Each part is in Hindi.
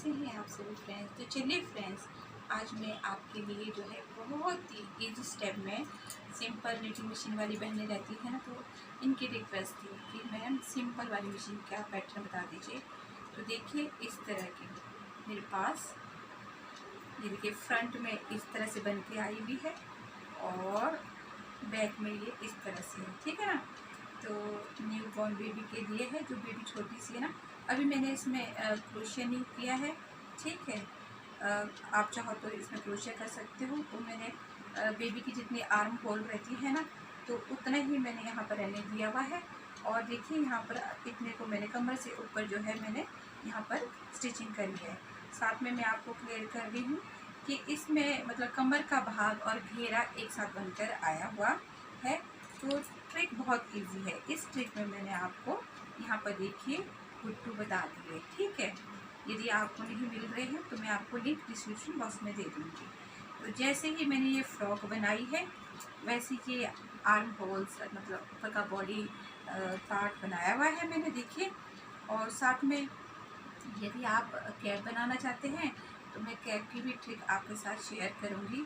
कैसे हैं आप सभी फ्रेंड्स। तो चलिए फ्रेंड्स, आज मैं आपके लिए जो है बहुत ही इजी स्टेप में सिंपल नीटिंग मशीन वाली बहनें रहती हैं ना, तो इनकी रिक्वेस्ट थी कि मैम सिंपल वाली मशीन का पैटर्न बता दीजिए। तो देखिए इस तरह की मेरे पास, ये देखिए फ्रंट में इस तरह से बन के आई हुई है और बैक में ये इस तरह से है, ठीक है ना। तो न्यू बॉर्न बेबी के लिए है, जो बेबी छोटी सी है ना। अभी मैंने इसमें क्रोशिया नहीं किया है, ठीक है। आप चाहो तो इसमें क्रोशिया कर सकते हो। तो मैंने बेबी की जितनी आर्म होल रहती है ना, तो उतना ही मैंने यहाँ पर रहने दिया हुआ है। और देखिए यहाँ पर इतने को मैंने कमर से ऊपर जो है मैंने यहाँ पर स्टिचिंग करी है। साथ में मैं आपको क्लियर कर रही हूँ कि इसमें मतलब कमर का भाग और घेरा एक साथ बनकर आया हुआ है। तो ट्रिक बहुत इजी है। इस ट्रिक में मैंने आपको यहाँ पर देखिए गुट्टू बता दिए, ठीक है। यदि आपको नहीं मिल रहे हैं तो मैं आपको लिंक डिस्क्रिप्शन बॉक्स में दे दूँगी। तो जैसे ही मैंने ये फ्रॉक बनाई है, वैसे ये आर्म होल्स मतलब ऊपर का बॉडी पार्ट बनाया हुआ है मैंने, देखिए। और साथ में यदि आप कैप बनाना चाहते हैं तो मैं कैप की भी ट्रिक आपके साथ शेयर करूँगी।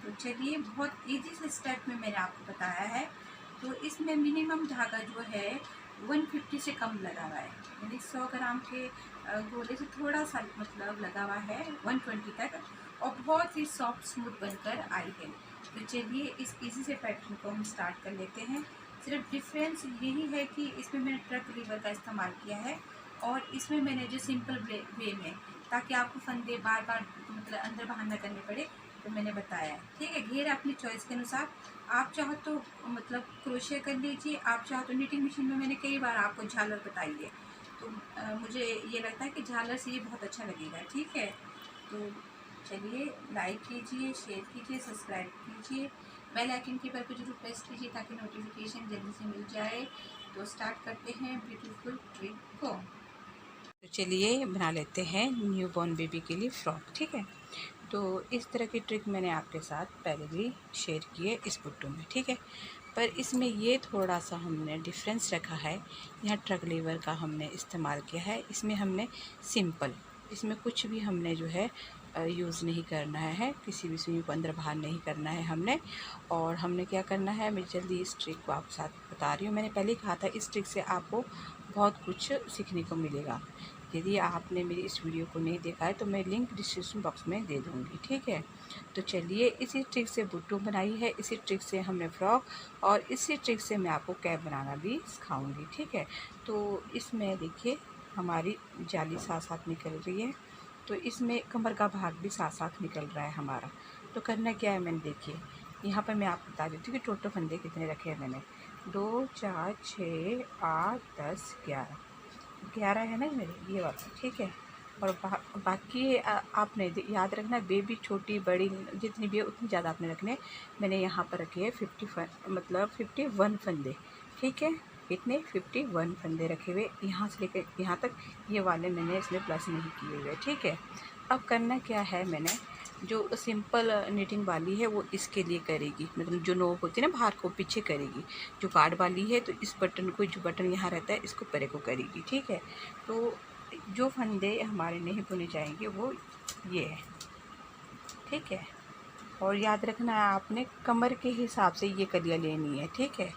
तो चलिए, बहुत इजी से स्टेप में मैंने आपको बताया है। तो इसमें मिनिमम धागा जो है 150 से कम लगा हुआ है, यानी 100 ग्राम के गोले से थोड़ा सा मतलब लगा हुआ है 120 तक, और बहुत ही सॉफ्ट स्मूथ बनकर आई है। तो चलिए इस इजी से पैटर्न को हम स्टार्ट कर लेते हैं। सिर्फ डिफरेंस यही है कि इसमें मैंने ट्रक लीवर का इस्तेमाल किया है और इसमें मैंने जो सिंपल वे में, ताकि आपको फंदे बार बार मतलब अंदर बाहर न करने पड़े, तो मैंने बताया है, ठीक है। घेरा अपनी चॉइस के अनुसार, आप चाहो तो मतलब क्रोशिया कर लीजिए, आप चाहो तो नीटिंग मशीन में मैंने कई बार आपको झालर बताई है। तो मुझे ये लगता है कि झालर से ये बहुत अच्छा लगेगा, ठीक है। तो चलिए, लाइक कीजिए, शेयर कीजिए, सब्सक्राइब कीजिए, बेल आइकन के पर जरूर प्रेस कीजिए ताकि नोटिफिकेशन जल्दी से मिल जाए। तो स्टार्ट करते हैं ब्यूटीफुल ट्रिक को। तो चलिए बना लेते हैं न्यू बॉर्न बेबी के लिए फ्रॉक, ठीक है। तो इस तरह की ट्रिक मैंने आपके साथ पहले भी शेयर की है इस बुट्टू में, ठीक है। पर इसमें ये थोड़ा सा हमने डिफरेंस रखा है। यहाँ ट्रक लीवर का हमने इस्तेमाल किया है, इसमें हमने सिंपल, इसमें कुछ भी हमने जो है यूज़ नहीं करना है, किसी भी सुई को अंदर बाहर नहीं करना है हमने। और हमने क्या करना है, मैं जल्दी इस ट्रिक को आपके साथ बता रही हूँ। मैंने पहले ही कहा था इस ट्रिक से आपको बहुत कुछ सीखने को मिलेगा। यदि आपने मेरी इस वीडियो को नहीं देखा है तो मैं लिंक डिस्क्रिप्शन बॉक्स में दे दूँगी, ठीक है। तो चलिए, इसी ट्रिक से बुट्टू बनाई है, इसी ट्रिक से हमने फ्रॉक, और इसी ट्रिक से मैं आपको कैप बनाना भी सिखाऊंगी, ठीक है। तो इसमें देखिए हमारी जाली साथ साथ निकल रही है, तो इसमें कमर का भाग भी साथ साथ निकल रहा है हमारा। तो करना क्या है, मैंने देखिए यहाँ पर मैं आपको बता देती हूँ कि टोटल फंदे कितने रखे हैं मैंने। 2 4 6 8 10 11 है ना मेरे, ये वाला, ठीक है। और बाकी आपने याद रखना, बेबी छोटी बड़ी जितनी भी है उतनी ज़्यादा आपने रखने। मैंने यहाँ पर रखे हैं 51 फंदे, ठीक है। इतने 51 फंदे रखे हुए, यहाँ से लेकर यहाँ तक। ये वाले मैंने इसमें प्लस नहीं किए हुए, ठीक है। अब करना क्या है, मैंने जो सिंपल निटिंग वाली है वो इसके लिए करेगी, मतलब जो नोक होती है ना बाहर को पीछे करेगी। जो कार्ड वाली है तो इस बटन को, जो बटन यहाँ रहता है इसको परे को करेगी, ठीक है। तो जो फंदे हमारे नहीं बुने जाएंगे वो ये है, ठीक है। और याद रखना है आपने कमर के हिसाब से ये कलियाँ लेनी है, ठीक है।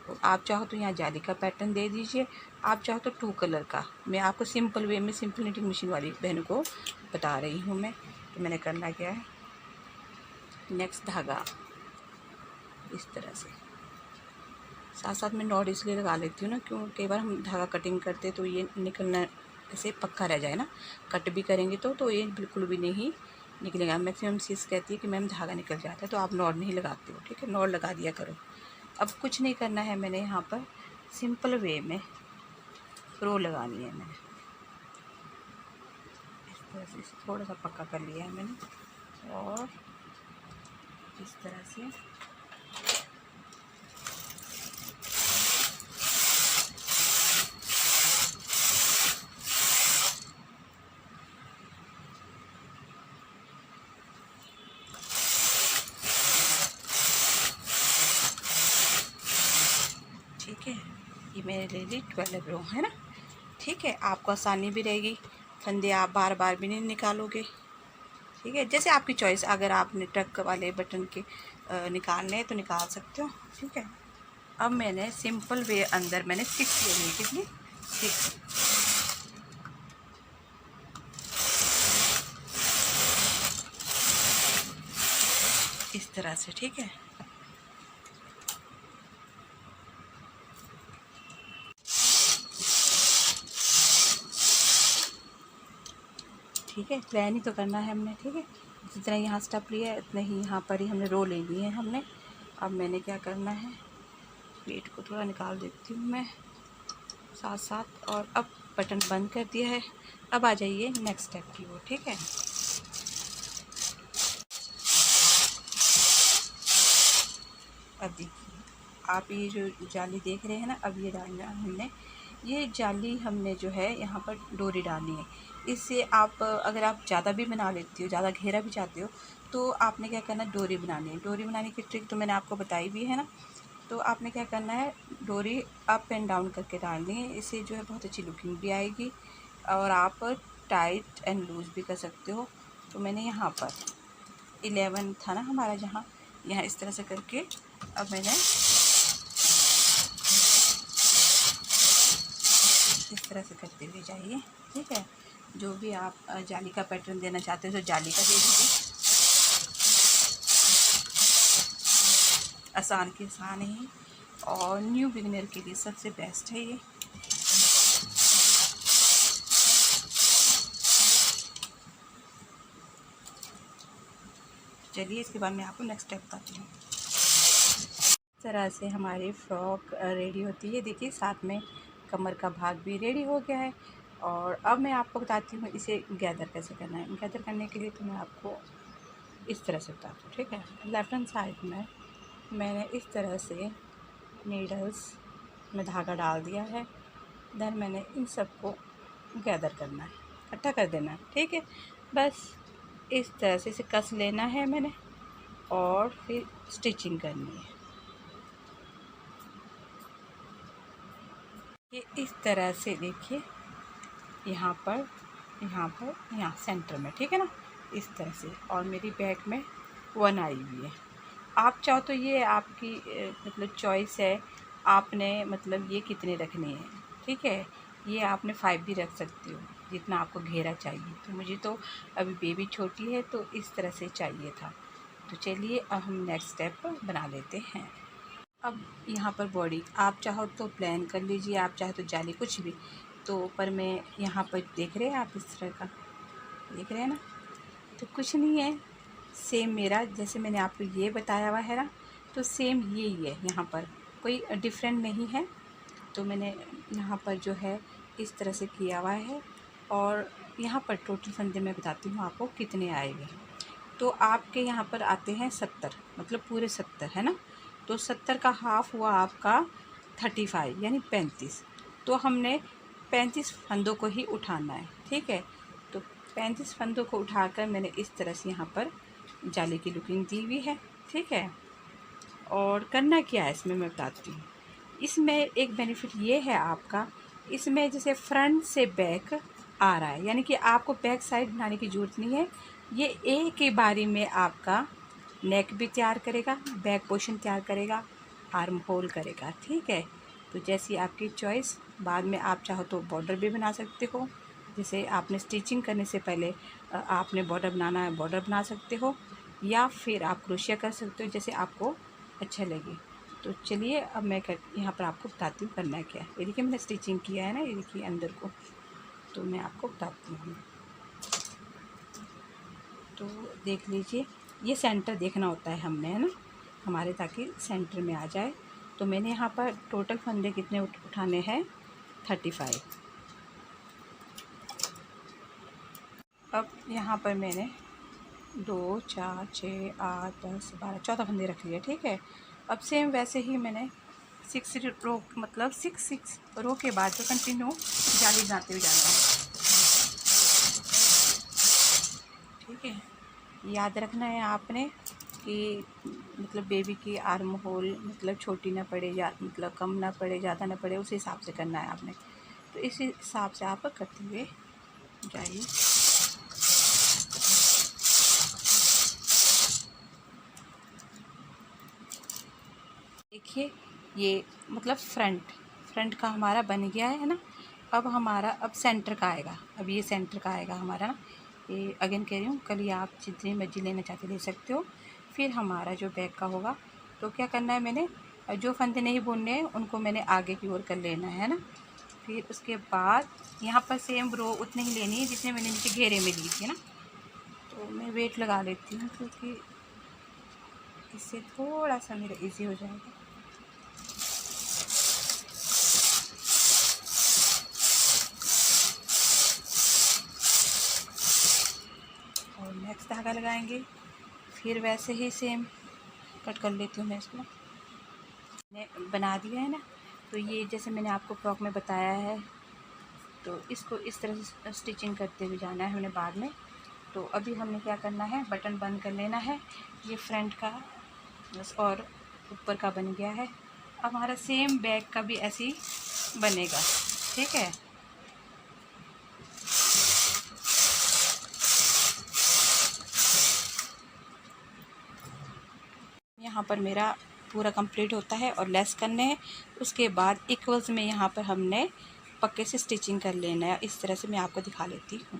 तो आप चाहो तो यहाँ जाली का पैटर्न दे दीजिए, आप चाहो तो 2 कलर का। मैं आपको सिंपल वे में, सिंपल निटिंग मशीन वाली बहनों को बता रही हूँ मैं। तो मैंने करना क्या है, नेक्स्ट धागा इस तरह से साथ साथ में नॉट इसलिए लगा लेती हूँ ना, क्यों कई बार हम धागा कटिंग करते तो ये निकलना ऐसे पक्का रह जाए ना, कट भी करेंगे तो ये बिल्कुल भी नहीं निकलेगा। मैक्सिमम चीज़ कहती है कि मैम धागा निकल जाता है, तो आप नॉट नहीं लगाते हो, ठीक है। नॉट लगा दिया करो। अब कुछ नहीं करना है, मैंने यहाँ पर सिंपल वे में रो लगानी है। मैंने इस तरह से इसे थोड़ा सा पक्का कर लिया है मैंने, और इस तरह से ठीक है। ये मेरे ले ली 12 रो है ना, ठीक है। आपको आसानी भी रहेगी फंदे आप बार बार भी नहीं निकालोगे। ठीक है, जैसे आपकी चॉइस, अगर आपने टक वाले बटन के निकालने हैं तो निकाल सकते हो। ठीक है, अब मैंने सिंपल वे अंदर मैंने 6 लेनी है। कितनी? 6। इस तरह से। ठीक है, ठीक है, प्लान ही तो करना है हमने। ठीक है, जितना यहाँ स्टेप लिया है उतना ही यहाँ पर ही हमने रो ले ली है हमने। अब मैंने क्या करना है, प्लेट को थोड़ा निकाल देती हूँ मैं साथ साथ, और अब बटन बंद कर दिया है। अब आ जाइए नेक्स्ट स्टेप की ओर। ठीक है, अब देखिए आप ये जो जाली देख रहे हैं ना, अब ये डालना हमने, ये जाली हमने जो है यहाँ पर डोरी डालनी है। इससे आप अगर आप ज़्यादा भी बना लेती हो, ज़्यादा घेरा भी चाहते हो, तो आपने क्या करना है, डोरी बनानी है। डोरी बनाने की ट्रिक तो मैंने आपको बताई भी है ना। तो आपने क्या करना है, डोरी अप एंड डाउन करके डालनी है। इससे जो है बहुत अच्छी लुकिंग भी आएगी, और आप टाइट एंड लूज़ भी कर सकते हो। तो मैंने यहाँ पर 11 था ना हमारा, जहाँ यहाँ इस तरह से करके अब मैंने इस तरह से करते हुए जाइए। ठीक है, जो भी आप जाली का पैटर्न देना चाहते हो तो जाली का दे दीजिए। आसान के आसान ही, और न्यू बिगिनर के लिए सबसे बेस्ट है ये। चलिए इसके बाद मैं आपको नेक्स्ट स्टेप बताती हूँ। इस तरह से हमारी फ्रॉक रेडी होती है। देखिए साथ में कमर का भाग भी रेडी हो गया है। और अब मैं आपको बताती हूँ इसे गैदर कैसे करना है। गैदर करने के लिए तो मैं आपको इस तरह से बताती हूँ। ठीक है, लेफ्ट हैंड साइड में मैंने इस तरह से नीडल्स में धागा डाल दिया है। देन मैंने इन सबको गैदर करना है, इकट्ठा कर देना है। ठीक है, बस इस तरह से इसे कस लेना है मैंने, और फिर स्टिचिंग करनी है। ये इस तरह से देखिए, यहाँ पर यहाँ सेंटर में। ठीक है ना, इस तरह से। और मेरी बैक में 1 आई हुई है। आप चाहो तो ये आपकी मतलब चॉइस है, आपने मतलब ये कितने रखने हैं। ठीक है, ये आपने 5 भी रख सकते हो, जितना आपको घेरा चाहिए। तो मुझे तो अभी बेबी छोटी है तो इस तरह से चाहिए था। तो चलिए अब हम नेक्स्ट स्टेप बना लेते हैं। अब यहाँ पर बॉडी आप चाहो तो प्लान कर लीजिए, आप चाहे तो जाली, कुछ भी। तो पर मैं यहाँ पर देख रहे हैं आप, इस तरह का देख रहे हैं ना, तो कुछ नहीं है, सेम मेरा जैसे मैंने आपको ये बताया हुआ है ना, तो सेम यही है। यहाँ पर कोई डिफरेंट नहीं है। तो मैंने यहाँ पर जो है इस तरह से किया हुआ है। और यहाँ पर टोटल फंदे मैं बताती हूँ आपको कितने आएंगे। तो आपके यहाँ पर आते हैं 70, मतलब पूरे 70 है ना। तो 70 का हाफ हुआ आपका 35, यानी 35। तो हमने 35 फंदों को ही उठाना है। ठीक है, तो 35 फंदों को उठाकर मैंने इस तरह से यहाँ पर जाली की लुकिंग दी हुई है। ठीक है, और करना क्या है इसमें मैं बताती हूँ। इसमें एक बेनिफिट ये है आपका, इसमें जैसे फ्रंट से बैक आ रहा है, यानी कि आपको बैक साइड बनाने की ज़रूरत नहीं है। ये एक ही बारी में आपका नेक भी तैयार करेगा, बैक पोर्शन तैयार करेगा, आर्म होल करेगा। ठीक है, तो जैसी आपकी चॉइस। बाद में आप चाहो तो बॉर्डर भी बना सकते हो। जैसे आपने स्टिचिंग करने से पहले आपने बॉर्डर बनाना है, बॉर्डर बना सकते हो, या फिर आप क्रोशिया कर सकते हो, जैसे आपको अच्छा लगे। तो चलिए अब मैं यहाँ पर आपको बताती हूँ करना क्या है। ये देखिए मैंने स्टिचिंग किया है ना, ये देखिए अंदर को। तो मैं आपको बताती हूँ, तो देख लीजिए, ये सेंटर देखना होता है हमने, है ना, हमारे, ताकि सेंटर में आ जाए। तो मैंने यहाँ पर टोटल फंदे कितने उठाने हैं, 35। अब यहाँ पर मैंने 2 4 6 8 10 12 14 फंदे रख लिए। ठीक है, अब सेम वैसे ही मैंने 6 रो, मतलब 6 रो के बाद जो कंटिन्यू जाली बनाते हुए जाना है। ठीक है, याद रखना है आपने कि मतलब बेबी की आर्म होल मतलब छोटी ना पड़े, या मतलब कम ना पड़े, ज़्यादा ना पड़े, उस हिसाब से करना है आपने। तो इस हिसाब से आप करते हुए जाइए। देखिए ये मतलब फ्रंट का हमारा बन गया है ना। अब हमारा सेंटर का आएगा। अब ये सेंटर का आएगा हमारा ना। ये अगेन कह रही हूँ, कल ये आप जितनी मर्जी लेना चाहते ले सकते हो। फिर हमारा जो बैक का होगा तो क्या करना है, मैंने जो फंदे नहीं बुनने हैं उनको मैंने आगे की ओर कर लेना है ना। फिर उसके बाद यहाँ पर सेम रो उतनी ही लेनी है जितने मैंने नीचे घेरे में ली थी ना। तो मैं वेट लगा लेती हूँ क्योंकि इससे थोड़ा सा मेरा इजी हो जाएगा। और नेक्स्ट धागा लगाएंगे। फिर वैसे ही सेम कट कर लेती हूँ मैं इसको। मैंने बना दिया है ना। तो ये जैसे मैंने आपको फ्रॉक में बताया है, तो इसको इस तरह से स्टिचिंग करते हुए जाना है हमने बाद में। तो अभी हमने क्या करना है, बटन बंद कर लेना है। ये फ्रंट का बस और ऊपर का बन गया है। अब हमारा सेम बैक का भी ऐसे ही बनेगा, ठीक है। यहाँ पर मेरा पूरा कंप्लीट होता है और लेस करने हैं। उसके बाद इक्वल्स में यहाँ पर हमने पक्के से स्टिचिंग कर लेना है। इस तरह से मैं आपको दिखा लेती हूँ।